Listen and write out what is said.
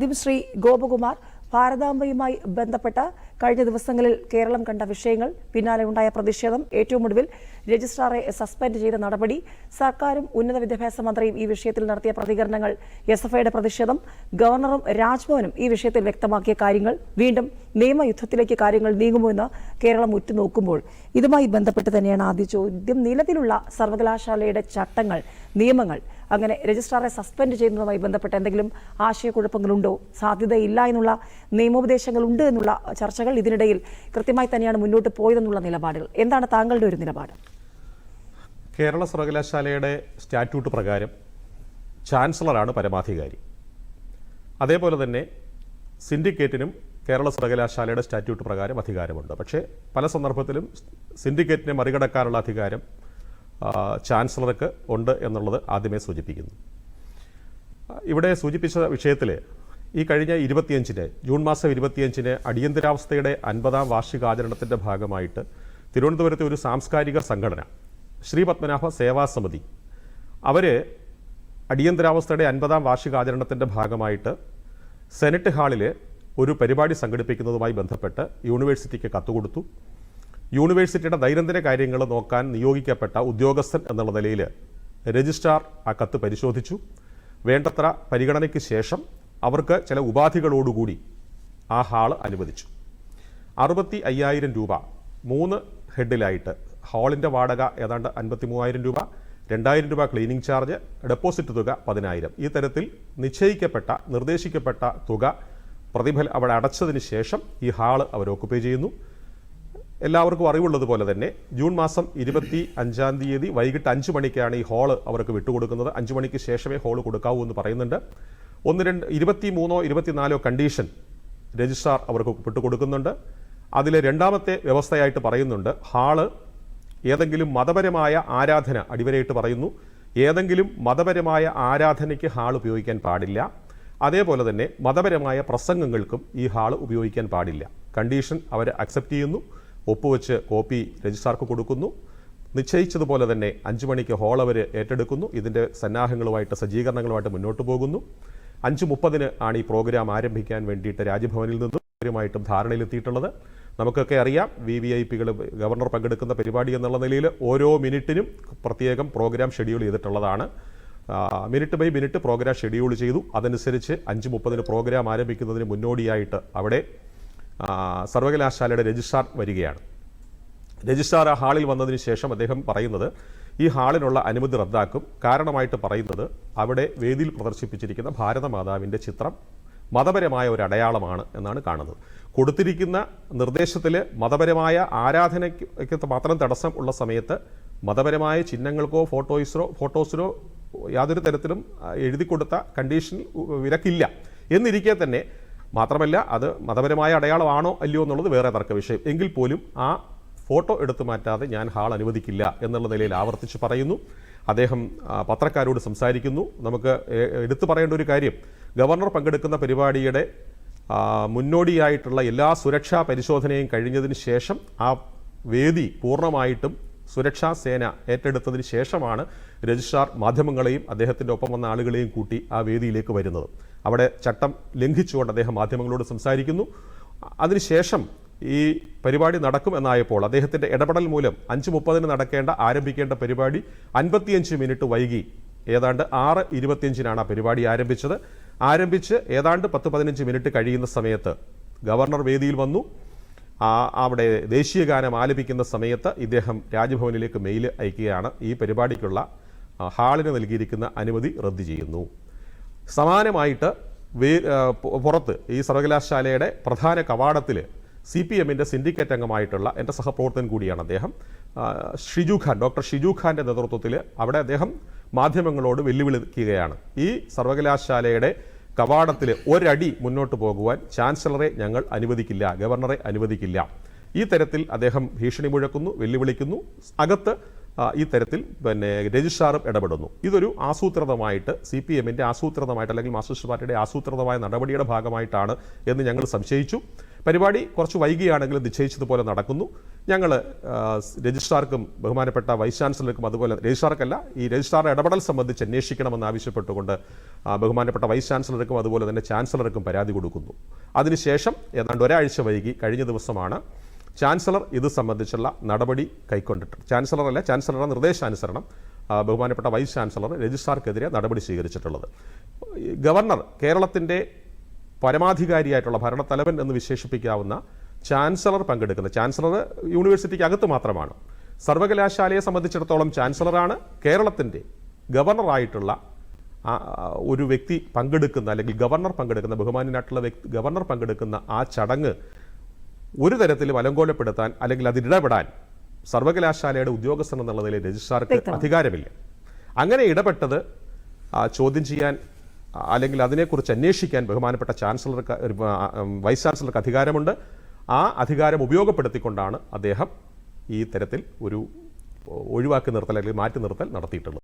ആദ്യം ശ്രീ ഗോപകുമാർ, ഭാരതാംബയുമായി ബന്ധപ്പെട്ട കഴിഞ്ഞ ദിവസങ്ങളിൽ കേരളം കണ്ട വിഷയങ്ങൾ, പിന്നാലെ ഉണ്ടായ പ്രതിഷേധം, ഏറ്റവും ഒടുവിൽ രജിസ്ട്രാറെ സസ്പെൻഡ് ചെയ്ത നടപടി, സർക്കാരും ഉന്നത വിദ്യാഭ്യാസ മന്ത്രിയും ഈ വിഷയത്തിൽ നടത്തിയ പ്രതികരണങ്ങൾ, SFIയുടെ പ്രതിഷേധം, ഗവർണറും രാജ്ഭവനും ഈ വിഷയത്തിൽ വ്യക്തമാക്കിയ കാര്യങ്ങൾ, വീണ്ടും നിയമയുദ്ധത്തിലേക്ക് കാര്യങ്ങൾ നീങ്ങുമോ എന്ന് കേരളം ഉറ്റുനോക്കുമ്പോൾ ഇതുമായി ബന്ധപ്പെട്ട് തന്നെയാണ് ആദ്യ ചോദ്യം. നിലവിലുള്ള സർവകലാശാലയുടെ ചട്ടങ്ങൾ, നിയമങ്ങൾ, അങ്ങനെ രജിസ്ട്രാറെ സസ്പെൻഡ് ചെയ്യുന്നതുമായി ബന്ധപ്പെട്ട് എന്തെങ്കിലും ആശയക്കുഴപ്പങ്ങളുണ്ടോ, സാധ്യതയില്ല എന്നുള്ള നിയമോപദേശങ്ങളുണ്ട് എന്നുള്ള ചർച്ചകൾ ഇതിനിടയിൽ കൃത്യമായി തന്നെയാണ് മുന്നോട്ട് പോയതെന്നുള്ള നിലപാടുകൾ. എന്താണ് താങ്കളുടെ ഒരു നിലപാട്? കേരള സർവകലാശാലയുടെ സ്റ്റാറ്റ്യൂട്ട് പ്രകാരം ചാൻസലറാണ് പരമാധികാരി. അതേപോലെ തന്നെ സിൻഡിക്കേറ്റിനും കേരള സർവകലാശാലയുടെ സ്റ്റാറ്റ്യൂട്ട് പ്രകാരം അധികാരമുണ്ട്. പക്ഷേ പല സന്ദർഭത്തിലും സിൻഡിക്കേറ്റിനെ മറികടക്കാനുള്ള അധികാരം ചാൻസലർക്ക് ഉണ്ട് എന്നുള്ളത് ആദ്യമേ സൂചിപ്പിക്കുന്നു. ഇവിടെ സൂചിപ്പിച്ച വിഷയത്തിൽ ഈ കഴിഞ്ഞ 25-ന് ജൂൺ മാസം 25-ന് അടിയന്തരാവസ്ഥയുടെ 50ാം വാർഷികാചരണത്തിൻ്റെ ഭാഗമായിട്ട് തിരുവനന്തപുരത്തെ ഒരു സാംസ്കാരിക സംഘടന ശ്രീ പത്മനാഭ സേവാ സമിതി അവർ അടിയന്തരാവസ്ഥയുടെ 50ാം വാർഷികാചരണത്തിൻ്റെ ഭാഗമായിട്ട് സെനറ്റ് ഹാളിൽ ഒരു പരിപാടി സംഘടിപ്പിക്കുന്നതുമായി ബന്ധപ്പെട്ട് യൂണിവേഴ്സിറ്റിക്ക് കത്തുകൊടുത്തു. യൂണിവേഴ്സിറ്റിയുടെ ദൈനംദിന കാര്യങ്ങൾ നോക്കാൻ നിയോഗിക്കപ്പെട്ട ഉദ്യോഗസ്ഥൻ എന്നുള്ള നിലയിൽ രജിസ്ട്രാർ ആ കത്ത് പരിശോധിച്ചു. വേണ്ടത്ര പരിഗണനയ്ക്ക് ശേഷം അവർക്ക് ചില ഉപാധികളോടുകൂടി ആ ഹാള് അനുവദിച്ചു. 65,000 രൂപ 3 ഹെഡിലായിട്ട്, ഹാളിൻ്റെ വാടക ഏതാണ്ട് 53,000 രൂപ, 2,000 രൂപ ക്ലീനിങ് ചാർജ്, ഡെപ്പോസിറ്റ് തുക 10,000, ഈ തരത്തിൽ നിർദ്ദേശിക്കപ്പെട്ട തുക പ്രതിഫലം അവിടെ അടച്ചതിന് ശേഷം ഈ ഹാള് അവർ ഓക്കുപ്പൈ ചെയ്യുന്നു. എല്ലാവർക്കും അറിവുള്ളതുപോലെ തന്നെ ജൂൺ മാസം 25-ാം തീയതി വൈകിട്ട് 5 മണിക്കാണ് ഈ ഹാള് അവർക്ക് വിട്ടുകൊടുക്കുന്നത്. 5 മണിക്ക് ശേഷമേ ഹാള് കൊടുക്കാവൂ എന്ന് പറയുന്നുണ്ട്. 23-ഓ 24-ഓ കണ്ടീഷൻ രജിസ്ട്രാർ അവർക്ക് വിട്ടുകൊടുക്കുന്നുണ്ട്. അതിൽ രണ്ടാമത്തെ വ്യവസ്ഥയായിട്ട് പറയുന്നുണ്ട്, ഹാള് ഏതെങ്കിലും മതപരമായ ആരാധന, അടിവരയിട്ട് പറയുന്നു, ഏതെങ്കിലും മതപരമായ ആരാധനയ്ക്ക് ഹാൾ ഉപയോഗിക്കാൻ പാടില്ല. അതേപോലെ തന്നെ മതപരമായ പ്രസംഗങ്ങൾക്കും ഈ ഹാള് ഉപയോഗിക്കാൻ പാടില്ല. കണ്ടീഷൻ അവർ അക്സെപ്റ്റ് ചെയ്യുന്നു. ഒപ്പുവെച്ച് കോപ്പി രജിസ്ട്രാർക്ക് കൊടുക്കുന്നു. നിശ്ചയിച്ചതുപോലെ തന്നെ 5 മണിക്ക് ഹാൾ അവർ ഏറ്റെടുക്കുന്നു. ഇതിൻ്റെ സജ്ജീകരണങ്ങളുമായിട്ട് മുന്നോട്ട് പോകുന്നു. 5:30-ന് ആണ് ഈ പ്രോഗ്രാം ആരംഭിക്കാൻ വേണ്ടിയിട്ട് രാജ്ഭവനിൽ നിന്നും അവരുമായിട്ടും ധാരണയിലെത്തിയിട്ടുള്ളത്. നമുക്കൊക്കെ അറിയാം, VVIPകൾ ഗവർണർ പങ്കെടുക്കുന്ന പരിപാടി എന്നുള്ള നിലയിൽ ഓരോ മിനിറ്റിനും പ്രത്യേകം പ്രോഗ്രാം ഷെഡ്യൂൾ ചെയ്തിട്ടുള്ളതാണ്. Minute by minute program schedule ചെയ്തു. അതനുസരിച്ച് 5:30-ന് പ്രോഗ്രാം ആരംഭിക്കുന്നതിന് മുന്നോടിയായിട്ട് അവിടെ സർവകലാശാലയുടെ രജിസ്ട്രാർ വരികയാണ്. രജിസ്ട്രാർ ആ ഹാളിൽ വന്നതിന് ശേഷം അദ്ദേഹം പറയുന്നത് ഈ ഹാളിനുള്ള അനുമതി റദ്ദാക്കും. കാരണമായിട്ട് പറയുന്നത് അവിടെ വേദിയിൽ പ്രദർശിപ്പിച്ചിരിക്കുന്ന ഭാരതമാതാവിൻ്റെ ചിത്രം മതപരമായ ഒരു അടയാളമാണ് എന്നാണ് കാണുന്നത്. കൊടുത്തിരിക്കുന്ന നിർദ്ദേശത്തിൽ മതപരമായ ആരാധനയ്ക്ക് മാത്രം തടസ്സം ഉള്ള സമയത്ത് മതപരമായ ചിഹ്നങ്ങൾക്കോ ഫോട്ടോസിനോ യാതൊരു തരത്തിലും എഴുതി കൊടുത്ത കണ്ടീഷൻ വിലക്കില്ല. എന്നിരിക്കെ തന്നെ മാത്രമല്ല, അത് മതപരമായ അടയാളമാണോ അല്ലയോ എന്നുള്ളത് വേറെ തർക്ക വിഷയം. എങ്കിൽ പോലും ആ ഫോട്ടോ എടുത്തു മാറ്റാതെ ഞാൻ ഹാൾ അനുവദിക്കില്ല എന്നുള്ള നിലയിൽ ആവർത്തിച്ച് പറയുന്നു. അദ്ദേഹം പത്രക്കാരോട് സംസാരിക്കുന്നു. നമുക്ക് എടുത്തു പറയേണ്ട ഒരു കാര്യം, ഗവർണർ പങ്കെടുക്കുന്ന പരിപാടിയുടെ മുന്നോടിയായിട്ടുള്ള എല്ലാ സുരക്ഷാ പരിശോധനയും കഴിഞ്ഞതിന് ശേഷം ആ വേദി പൂർണ്ണമായിട്ടും സുരക്ഷാ സേന ഏറ്റെടുത്തതിന് ശേഷമാണ് രജിസ്ട്രാർ മാധ്യമങ്ങളെയും അദ്ദേഹത്തിൻ്റെ ഒപ്പം വന്ന ആളുകളെയും കൂട്ടി ആ വേദിയിലേക്ക് വരുന്നത്. അവിടെ ചട്ടം ലംഘിച്ചുകൊണ്ട് അദ്ദേഹം മാധ്യമങ്ങളോട് സംസാരിക്കുന്നു. അതിനുശേഷം ഈ പരിപാടി നടക്കുമെന്നായപ്പോൾ അദ്ദേഹത്തിൻ്റെ ഇടപെടൽ മൂലം 5:30-ന് ആരംഭിക്കേണ്ട പരിപാടി 55 മിനിറ്റ് വൈകി. ഏതാണ്ട് 6:25-നാണ് ആ പരിപാടി ആരംഭിച്ച് ഏതാണ്ട് 10-15 മിനിറ്റ് കഴിയുന്ന സമയത്ത് ഗവർണർ വേദിയിൽ വന്നു. അവിടെ ദേശീയ ഗാനം ആലപിക്കുന്ന സമയത്ത് ഇദ്ദേഹം രാജ്ഭവനിലേക്ക് മെയിൽ അയക്കുകയാണ്. ഈ പരിപാടിക്കുള്ള ഹാളിന് നൽകിയിരിക്കുന്ന അനുമതി റദ്ദ് ചെയ്യുന്നു. സമാനമായിട്ട് പുറത്ത് ഈ സർവകലാശാലയുടെ പ്രധാന കവാടത്തിൽ CPMൻ്റെ സിൻഡിക്കേറ്റ് അംഗമായിട്ടുള്ള എൻ്റെ സഹപ്രവർത്തകൻ കൂടിയാണ് അദ്ദേഹം, ഡോക്ടർ ഷിജു ഖാൻ്റെ നേതൃത്വത്തിൽ അവിടെ അദ്ദേഹം മാധ്യമങ്ങളോട് വെല്ലുവിളിക്കുകയാണ്. ഈ സർവകലാശാലയുടെ കവാടത്തിൽ ഒരടി മുന്നോട്ട് പോകുവാൻ ചാൻസലറെ ഞങ്ങൾ അനുവദിക്കില്ല, ഗവർണറെ അനുവദിക്കില്ല. ഈ തരത്തിൽ അദ്ദേഹം ഭീഷണി മുഴക്കുന്നു, വെല്ലുവിളിക്കുന്നു. അകത്ത് ഈ തരത്തിൽ രജിസ്ട്രാറും ഇടപെടുന്നു. ഇതൊരു ആസൂത്രിതമായിട്ട് CPMൻ്റെ ആസൂത്രിതമായിട്ട് അല്ലെങ്കിൽ മാർക്സിസ്റ്റ് പാർട്ടിയുടെ ആസൂത്രിതമായ നടപടിയുടെ ഭാഗമായിട്ടാണ് എന്ന് ഞങ്ങൾ സംശയിച്ചു. പരിപാടി കുറച്ച് വൈകിയാണെങ്കിലും നിശ്ചയിച്ചതുപോലെ നടക്കുന്നു. ഞങ്ങൾ രജിസ്ട്രാർക്കും ബഹുമാനപ്പെട്ട വൈസ് ചാൻസലർക്കും അതുപോലെ രജിസ്ട്രാർക്കല്ല ഈ രജിസ്ട്രാറുടെ ഇടപെടൽ സംബന്ധിച്ച് അന്വേഷിക്കണമെന്ന് ആവശ്യപ്പെട്ടുകൊണ്ട് ബഹുമാനപ്പെട്ട വൈസ് ചാൻസലർക്കും അതുപോലെ തന്നെ ചാൻസലർക്കും പരാതി കൊടുക്കുന്നു. അതിനുശേഷം ഏതാണ്ട് ഒരാഴ്ച വൈകി കഴിഞ്ഞ ദിവസമാണ് ചാൻസലർ ഇത് സംബന്ധിച്ചുള്ള നടപടി കൈക്കൊണ്ടിട്ട് ചാൻസലറുടെ നിർദ്ദേശാനുസരണം ബഹുമാനപ്പെട്ട വൈസ് ചാൻസലർ രജിസ്ട്രാർക്കെതിരെ നടപടി സ്വീകരിച്ചിട്ടുള്ളത്. ഗവർണർ കേരളത്തിൻ്റെ പരമാധികാരിയായിട്ടുള്ള ഭരണത്തലവൻ എന്ന് വിശേഷിപ്പിക്കാവുന്ന ചാൻസലർ ചാൻസലർ യൂണിവേഴ്സിറ്റിക്ക് അകത്ത് മാത്രമാണ്. സർവകലാശാലയെ സംബന്ധിച്ചിടത്തോളം ചാൻസലറാണ്. കേരളത്തിൻ്റെ ഗവർണറായിട്ടുള്ള ഒരു വ്യക്തി പങ്കെടുക്കുന്ന അല്ലെങ്കിൽ ഗവർണർ പങ്കെടുക്കുന്ന ബഹുമാന്യനായിട്ടുള്ള ഗവർണർ പങ്കെടുക്കുന്ന ആ ചടങ്ങ് ഒരു തരത്തിലും അലങ്കോലപ്പെടുത്താൻ അല്ലെങ്കിൽ അതിലിടപെടാൻ സർവകലാശാലയുടെ ഉദ്യോഗസ്ഥൻ എന്നുള്ള നിലയിൽ രജിസ്ട്രാർക്ക് അധികാരമില്ല. അങ്ങനെ ഇടപെട്ടത് ചോദ്യം ചെയ്യാൻ അല്ലെങ്കിൽ അതിനെക്കുറിച്ച് അന്വേഷിക്കാൻ ബഹുമാനപ്പെട്ട വൈസ് ചാൻസലർക്ക് അധികാരമുണ്ട്. ആ അധികാരം ഉപയോഗപ്പെടുത്തിക്കൊണ്ടാണ് അദ്ദേഹം ഈ തരത്തിൽ ഒരു ഒഴിവാക്കി നിർത്തൽ അല്ലെങ്കിൽ മാറ്റി നിർത്തൽ നടത്തിയിട്ടുള്ളത്.